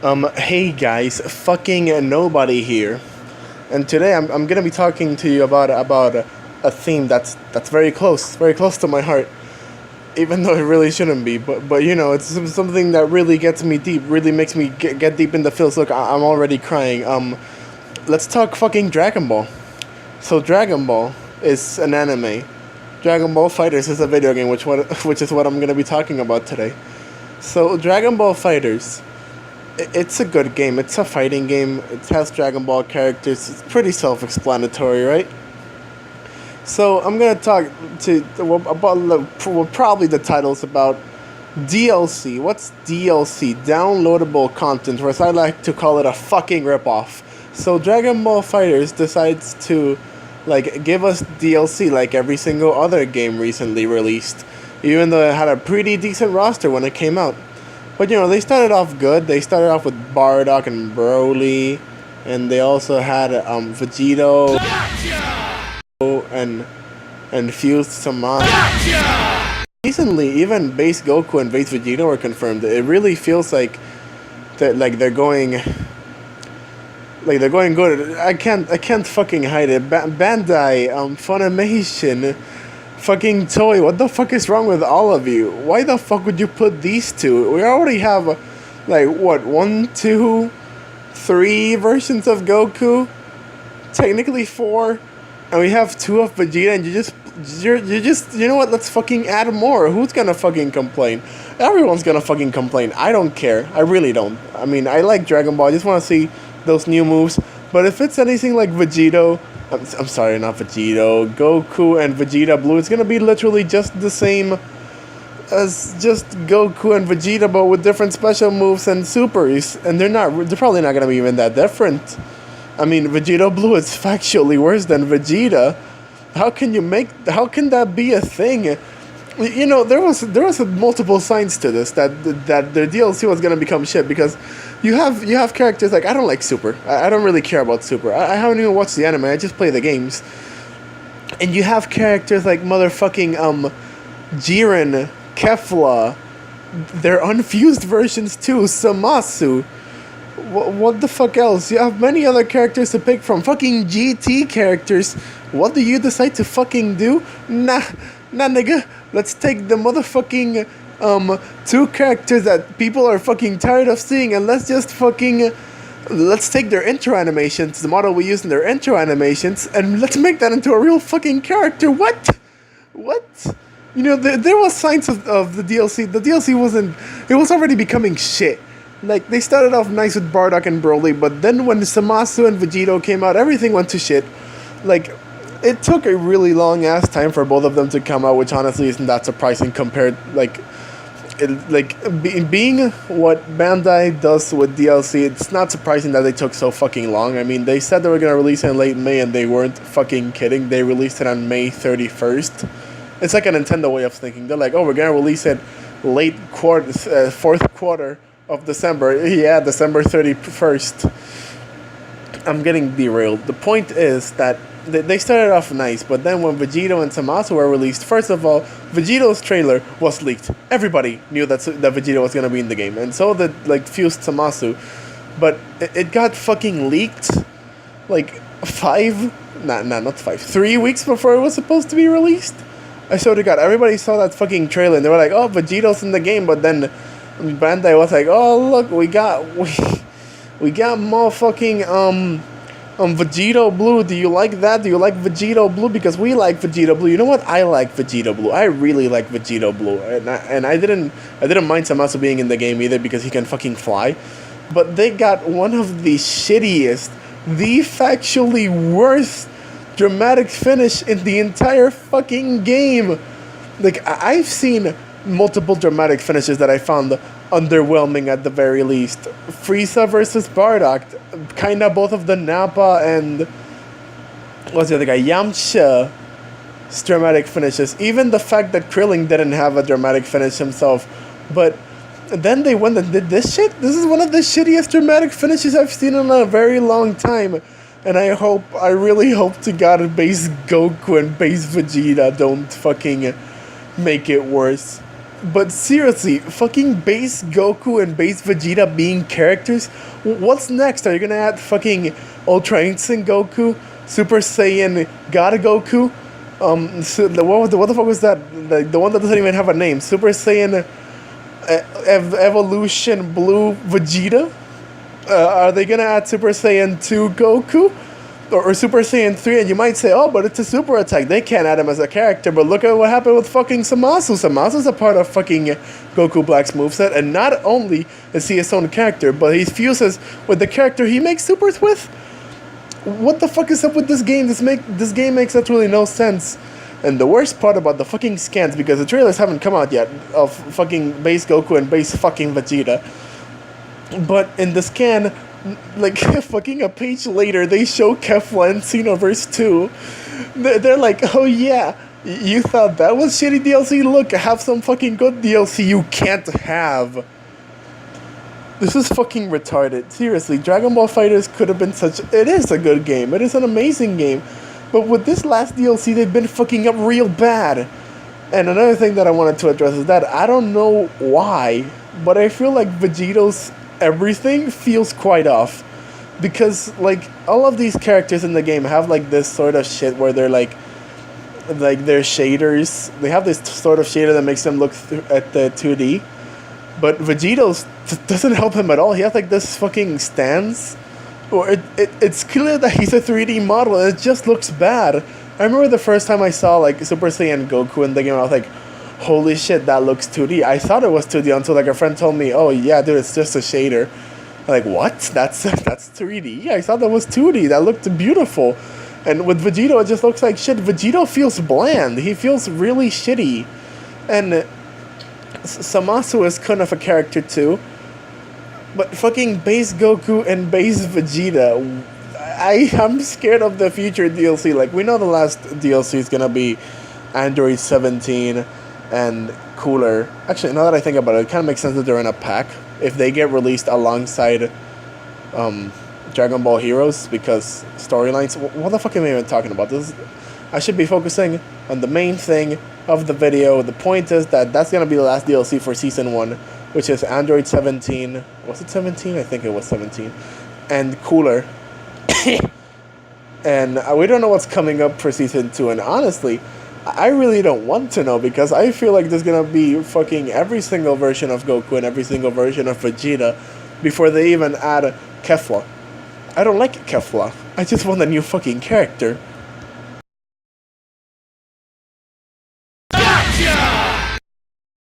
Hey guys, fucking nobody here, and today I'm gonna be talking to you about a theme that's very close to my heart, even though it really shouldn't be. But you know, it's something that really gets me deep, really makes me get deep in the feels. Look, I'm already crying. Let's talk fucking Dragon Ball. So Dragon Ball is an anime. Dragon Ball FighterZ is a video game, which is what I'm gonna be talking about today. So Dragon Ball FighterZ, it's a good game. It's a fighting game. It has Dragon Ball characters. It's pretty self-explanatory, right? So I'm gonna talk about probably the titles about DLC. What's DLC? Downloadable content, or as I like to call it, a fucking ripoff. So Dragon Ball FighterZ decides to give us DLC like every single other game recently released, even though it had a pretty decent roster when it came out. But you know, they started off good. They started off with Bardock and Broly, and they also had Vegito and fused Saman. Recently, even base Goku and base Vegeta were confirmed. It really feels like that, they're going good. I can't fucking hide it. Bandai, Funimation, fucking Toei. What the fuck is wrong with all of you? Why the fuck would you put these two? We already have, one, two, three versions of Goku, technically four, and we have two of Vegeta, and you know what? Let's fucking add more. Who's gonna fucking complain? Everyone's gonna fucking complain. I don't care. I really don't. I mean, I like Dragon Ball. I just want to see those new moves. But if it's anything like Vegito, I'm sorry, not Vegito, Goku and Vegeta Blue, it's gonna be literally just the same as just Goku and Vegeta, but with different special moves and supers, and they're probably not gonna be even that different. I mean, Vegeta Blue is factually worse than Vegeta. How can that be a thing? You know, there was multiple signs to this that their DLC was gonna become shit, because you have characters like, I don't like Super. I don't really care about Super. I haven't even watched the anime. I just play the games. And you have characters like motherfucking Jiren, Kefla, their unfused versions too, Samasu. What the fuck else? You have many other characters to pick from. Fucking GT characters. What do you decide to fucking do? Nah, nigga. Let's take the motherfucking two characters that people are fucking tired of seeing, and let's take their intro animations, the model we use in their intro animations, and let's make that into a real fucking character. What? You know, there was signs of the DLC. The DLC it was already becoming shit. Like, they started off nice with Bardock and Broly, but then when Samasu and Vegito came out, everything went to shit. Like, it took a really long ass time for both of them to come out, which honestly isn't that surprising compared, being what Bandai does with DLC, it's not surprising that they took so fucking long. I mean, they said they were gonna release it in late May, and they weren't fucking kidding. They released it on May 31st. It's like a Nintendo way of thinking. They're like, oh, we're gonna release it fourth quarter of December. Yeah, December 31st. I'm getting derailed. The point is that they started off nice, but then when Vegito and Samasu were released, first of all, Vegito's trailer was leaked. Everybody knew that Vegito was gonna be in the game, and so did fused Samasu. But it got fucking leaked like 3 weeks before it was supposed to be released. I swear to God, everybody saw that fucking trailer and they were like, oh, Vegito's in the game, but then Bandai was like, oh, look, we got motherfucking Vegito Blue. Do you like that? Do you like Vegito Blue? Because we like Vegito Blue. You know what? I like Vegito Blue. I really like Vegito Blue, and I didn't mind Samasu being in the game either, because he can fucking fly. But they got one of the shittiest, the factually worst dramatic finish in the entire fucking game. Like, I've seen multiple dramatic finishes that I found underwhelming at the very least. Frieza versus Bardock, kinda both of the Nappa and what's the other guy, Yamcha's dramatic finishes. Even the fact that Krillin didn't have a dramatic finish himself. But then they went and did this shit. This is one of the shittiest dramatic finishes I've seen in a very long time. And I really hope to God base Goku and base Vegeta don't fucking make it worse. But seriously, fucking base Goku and base Vegeta being characters, what's next? Are you gonna add fucking Ultra Instinct Goku, Super Saiyan God Goku? What the fuck was that? The one that doesn't even have a name. Super Saiyan Evolution Blue Vegeta? Are they gonna add Super Saiyan 2 Goku? Or Super Saiyan 3, and you might say, oh, but it's a super attack. They can't add him as a character, but look at what happened with fucking Zamasu. Zamasu's a part of fucking Goku Black's moveset, and not only is he his own character, but he fuses with the character he makes supers with? What the fuck is up with this game? This game makes absolutely no sense. And the worst part about the fucking scans, because the trailers haven't come out yet, of fucking base Goku and base fucking Vegeta, but in the scan, like, fucking a page later, they show Kefla in Xenoverse 2. They're like, oh yeah, you thought that was shitty DLC? Look, have some fucking good DLC you can't have. This is fucking retarded. Seriously, Dragon Ball FighterZ could have been such... It is a good game. It is an amazing game. But with this last DLC, they've been fucking up real bad. And another thing that I wanted to address is that I don't know why, but I feel like Vegeto's everything feels quite off, because like all of these characters in the game have like this sort of shit where they're like they're shaders. They have this sort of shader that makes them look at the 2D, but Vegeto's doesn't help him at all. He has like this fucking stance, or it's clear that he's a 3D model and it just looks bad. I remember the first time I saw like Super Saiyan Goku in the game, I was like, holy shit, that looks 2D. I thought it was 2D until like a friend told me, oh yeah, dude, it's just a shader. I'm like, what? That's 3D? I thought that was 2D. That looked beautiful. And with Vegito, it just looks like shit. Vegito feels bland. He feels really shitty. And Zamasu is kind of a character too. But fucking base Goku and base Vegeta, I'm scared of the future DLC. Like, we know the last DLC is gonna be Android 17 and Cooler. Actually, now that I think about it, it kind of makes sense that they're in a pack if they get released alongside Dragon Ball Heroes, because storylines... What the fuck am I even talking about? I should be focusing on the main thing of the video. The point is that that's going to be the last DLC for Season 1, which is Android 17. Was it 17? I think it was 17. And Cooler. And we don't know what's coming up for Season 2, and honestly, I really don't want to know, because I feel like there's gonna be fucking every single version of Goku and every single version of Vegeta before they even add Kefla. I don't like Kefla. I just want a new fucking character.